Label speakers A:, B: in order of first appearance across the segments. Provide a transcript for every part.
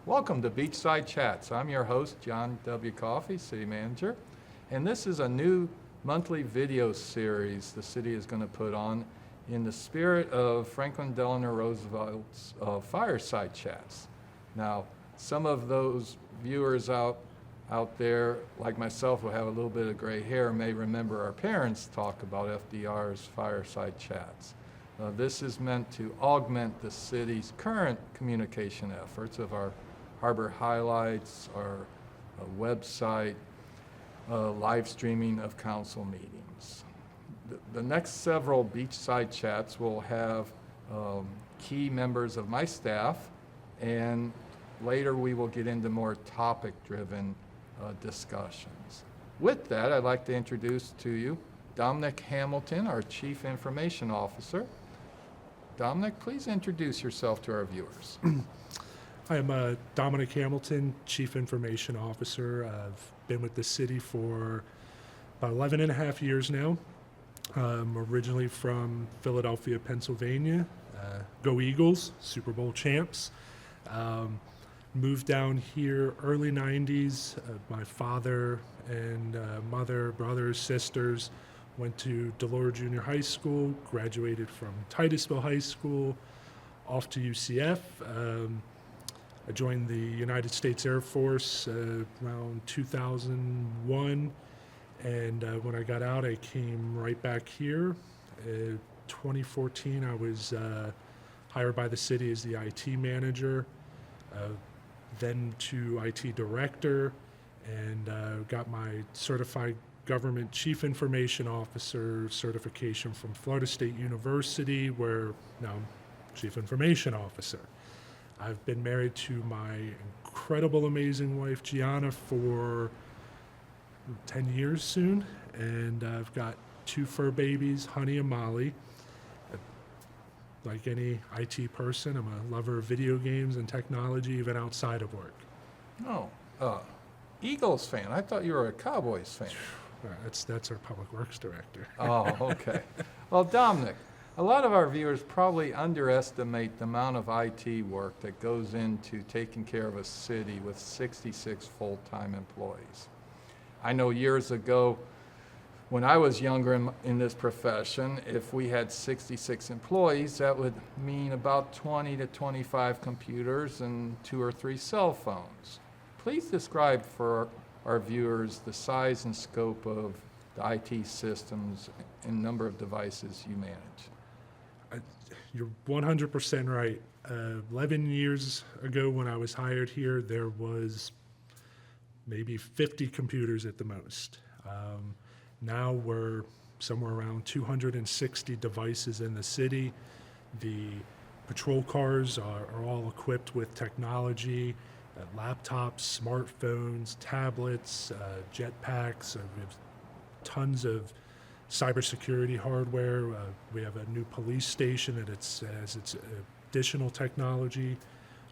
A: Welcome to Beachside Chats. I'm your host, John W. Coffey, City Manager, and this is a new monthly video series the city is going to put on in the spirit of Franklin Delano Roosevelt's Fireside Chats. Now, some of those viewers out there, like myself, who have a little bit of gray hair, may remember our parents talk about FDR's Fireside Chats. This is meant to augment the city's current communication efforts of our Harbour highlights, our website, live streaming of council meetings. The next several Beachside Chats will have key members of my staff, and later we will get into more topic-driven discussions. With that, I'd like to introduce to you Dominic Hamilton, our Chief Information Officer. Dominic, please introduce yourself to our viewers.
B: I'm Dominic Hamilton, Chief Information Officer. I've been with the city for about 11 and a half years now. I'm originally from Philadelphia, Pennsylvania. Go Eagles, Super Bowl champs. Moved down here early 90s. My father and mother, brothers, sisters went to Delora Junior High School, graduated from Titusville High School, off to UCF. I joined the United States Air Force around 2001, and when I got out, I came right back here. 2014, I was hired by the city as the IT manager, then to IT director, and got my certified Government Chief Information Officer certification from Florida State University, where now I'm Chief Information Officer. I've been married to my incredible, amazing wife, Gianna, for 10 years soon, and I've got two fur babies, Honey and Molly. Like any IT person, I'm a lover of video games and technology, even outside of work.
A: Oh, Eagles fan. I thought you were a Cowboys fan.
B: That's our public works director.
A: Oh, okay. Well, Dominic, a lot of our viewers probably underestimate the amount of IT work that goes into taking care of a city with 66 full-time employees. I know years ago, when I was younger in this profession, if we had 66 employees, that would mean about 20 to 25 computers and 2 or 3 cell phones. Please describe for our viewers the size and scope of the IT systems and number of devices you manage.
B: You're 100% right. 11 years ago when I was hired here, there was maybe 50 computers at the most. Now we're somewhere around 260 devices in the city. The patrol cars are all equipped with technology, laptops, smartphones, tablets, jetpacks. We have tons of cybersecurity hardware. We have a new police station that has its additional technology.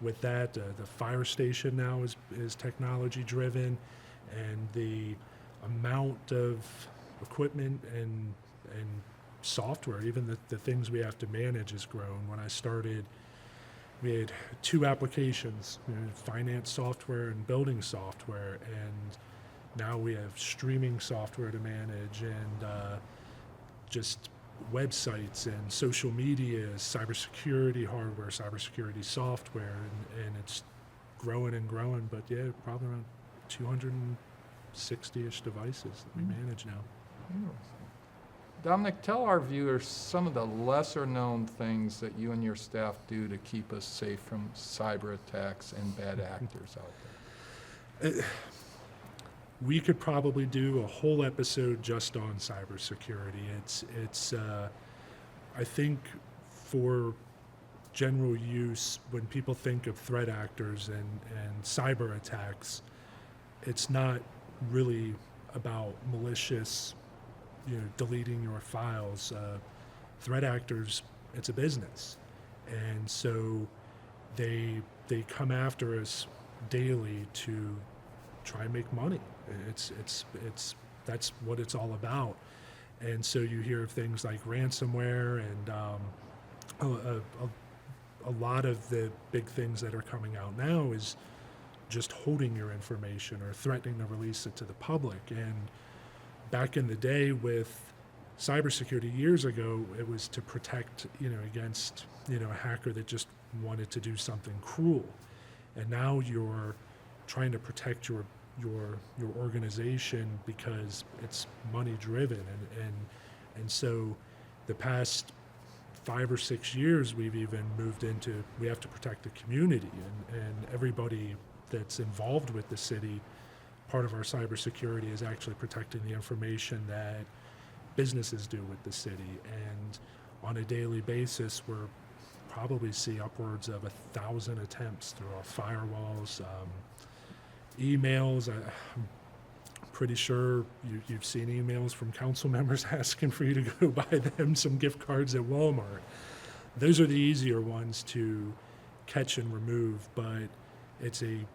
B: With that, the fire station now is technology driven, and the amount of equipment and software, even the things we have to manage, has grown. When I started, we had 2 applications, finance software and building software, and now we have streaming software to manage, and just websites and social media, cybersecurity hardware, cybersecurity software, and it's growing and growing, but yeah, probably around 260-ish devices that we manage now.
A: Dominic, tell our viewers some of the lesser known things that you and your staff do to keep us safe from cyber attacks and bad actors out there.
B: We could probably do a whole episode just on cybersecurity. It's I think for general use, when people think of threat actors and cyber attacks, it's not really about malicious, deleting your files. Threat actors, it's a business, and so they come after us daily to try and make money. That's what it's all about. And so you hear of things like ransomware and a lot of the big things that are coming out now is just holding your information or threatening to release it to the public. And back in the day with cybersecurity years ago, it was to protect, against, a hacker that just wanted to do something cruel. And now you're trying to protect your organization because it's money driven. And so the past 5 or 6 years, we've even moved into, we have to protect the community and everybody that's involved with the city. Part of our cybersecurity is actually protecting the information that businesses do with the city. And on a daily basis, we're probably see upwards of 1,000 attempts through our firewalls, emails. I'm pretty sure you've seen emails from council members asking for you to go buy them some gift cards at Walmart. Those are the easier ones to catch and remove, but it's a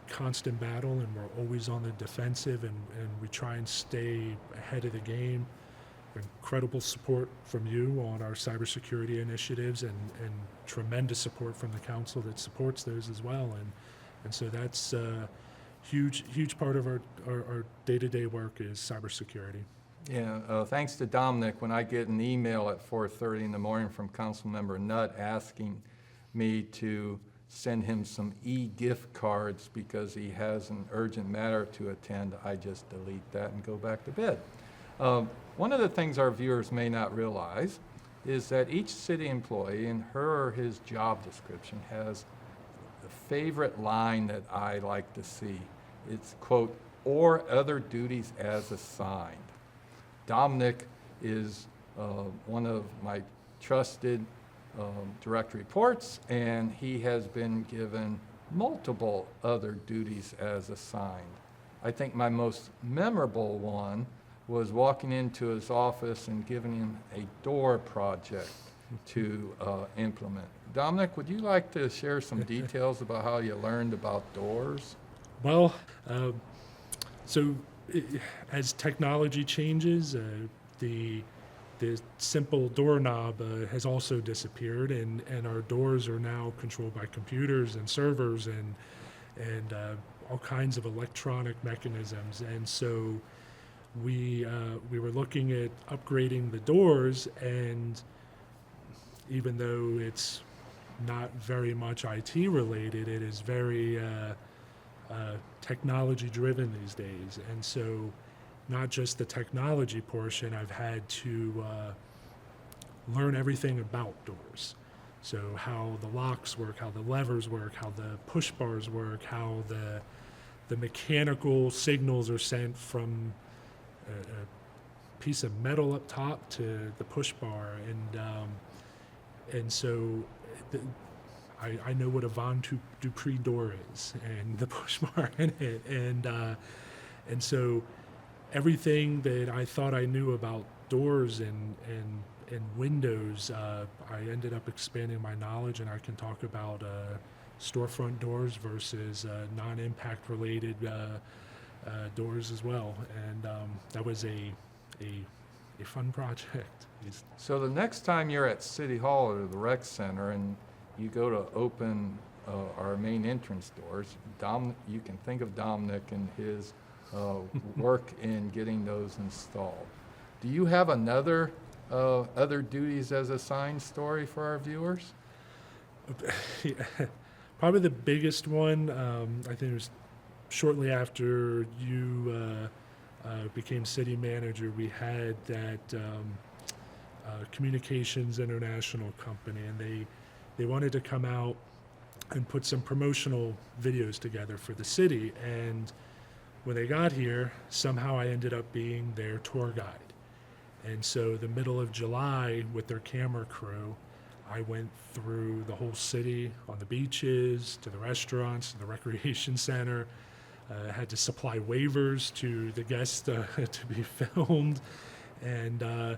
B: constant battle, and we're always on the defensive, and we try and stay ahead of the game. Incredible support from you on our cybersecurity initiatives, and tremendous support from the council that supports those as well. And so that's huge part of our day-to-day work is cybersecurity.
A: Yeah, thanks to Dominic, when I get an email at 4:30 in the morning from Councilmember Nutt asking me to send him some e-gift cards because he has an urgent matter to attend, I just delete that and go back to bed. One of the things our viewers may not realize is that each city employee in her or his job description has a favorite line that I like to see. It's, quote, "or other duties as assigned." Dominic is one of my trusted direct reports, and he has been given multiple other duties as assigned. I think my most memorable one was walking into his office and giving him a door project to implement. Dominic, would you like to share some details about how you learned about doors?
B: Well, as technology changes, the simple doorknob has also disappeared, and our doors are now controlled by computers and servers and all kinds of electronic mechanisms. And so we were looking at upgrading the doors, and even though it's not very much IT related, it is very technology driven these days. And so not just the technology portion, I've had to learn everything about doors. So how the locks work, how the levers work, how the push bars work, how the mechanical signals are sent from a piece of metal up top to the push bar. And so I know what a Von Dupree door is and the push bar in it. And so everything that I thought I knew about doors and windows, I ended up expanding my knowledge, and I can talk about storefront doors versus non-impact related doors as well. And that was a fun project.
A: So the next time you're at City Hall or the Rec Center and you go to open our main entrance doors, you can think of Dominic and his work in getting those installed. Do you have another other duties as assigned story for our viewers?
B: Probably the biggest one, I think it was shortly after you became city manager, we had that Communications International company, and they wanted to come out and put some promotional videos together for the city. And when they got here, somehow I ended up being their tour guide. And so the middle of July with their camera crew, I went through the whole city, on the beaches, to the restaurants, to the recreation center. Had to supply waivers to the guests to be filmed. And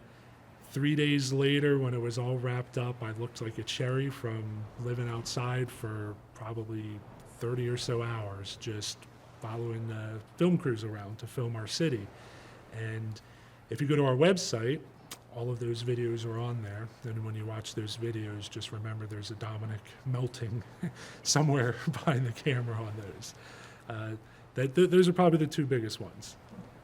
B: 3 days later, when it was all wrapped up, I looked like a cherry from living outside for probably 30 or so hours, just following the film crews around to film our city. And if you go to our website, all of those videos are on there. And when you watch those videos, just remember there's a Dominic melting somewhere behind the camera on those. Those are probably the two biggest ones.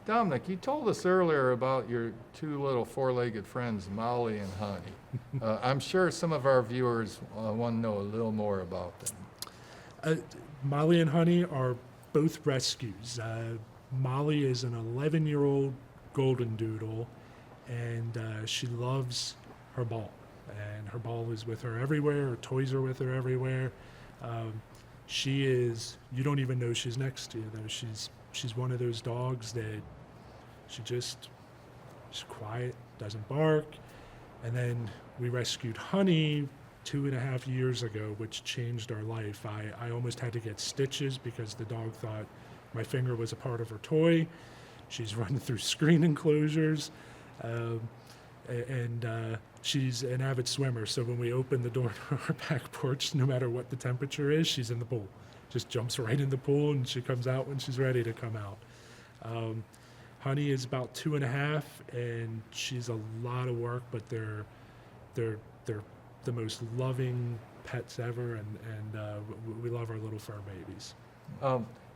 A: Dominic, you told us earlier about your two little four-legged friends, Molly and Honey. I'm sure some of our viewers want to know a little more about them.
B: Molly and Honey are both rescues. Molly is an 11-year-old golden doodle, and she loves her ball. And her ball is with her everywhere. Her toys are with her everywhere. She is, you don't even know she's next to you, though. She's one of those dogs that she's quiet, doesn't bark. And then we rescued Honey 2.5 years ago, which changed our life. I almost had to get stitches because the dog thought my finger was a part of her toy. She's running through screen enclosures. And she's an avid swimmer, so when we open the door to our back porch, no matter what the temperature is, she's in the pool. Just jumps right in the pool, and she comes out when she's ready to come out. Honey is about 2.5, and she's a lot of work, but they're the most loving pets ever, and we love our little fur babies.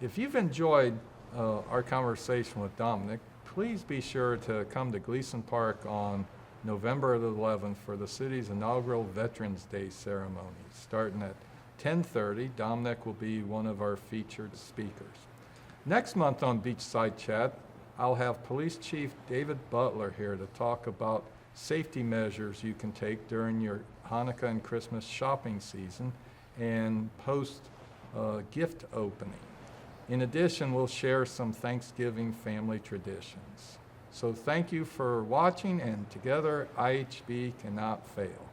A: If you've enjoyed our conversation with Dominic, please be sure to come to Gleason Park on November the 11th for the city's inaugural Veterans Day ceremony. Starting at 10:30, Dominic will be one of our featured speakers. Next month on Beachside Chat, I'll have Police Chief David Butler here to talk about safety measures you can take during your Hanukkah and Christmas shopping season and post gift opening. In addition, we'll share some Thanksgiving family traditions. So thank you for watching, and together IHB cannot fail.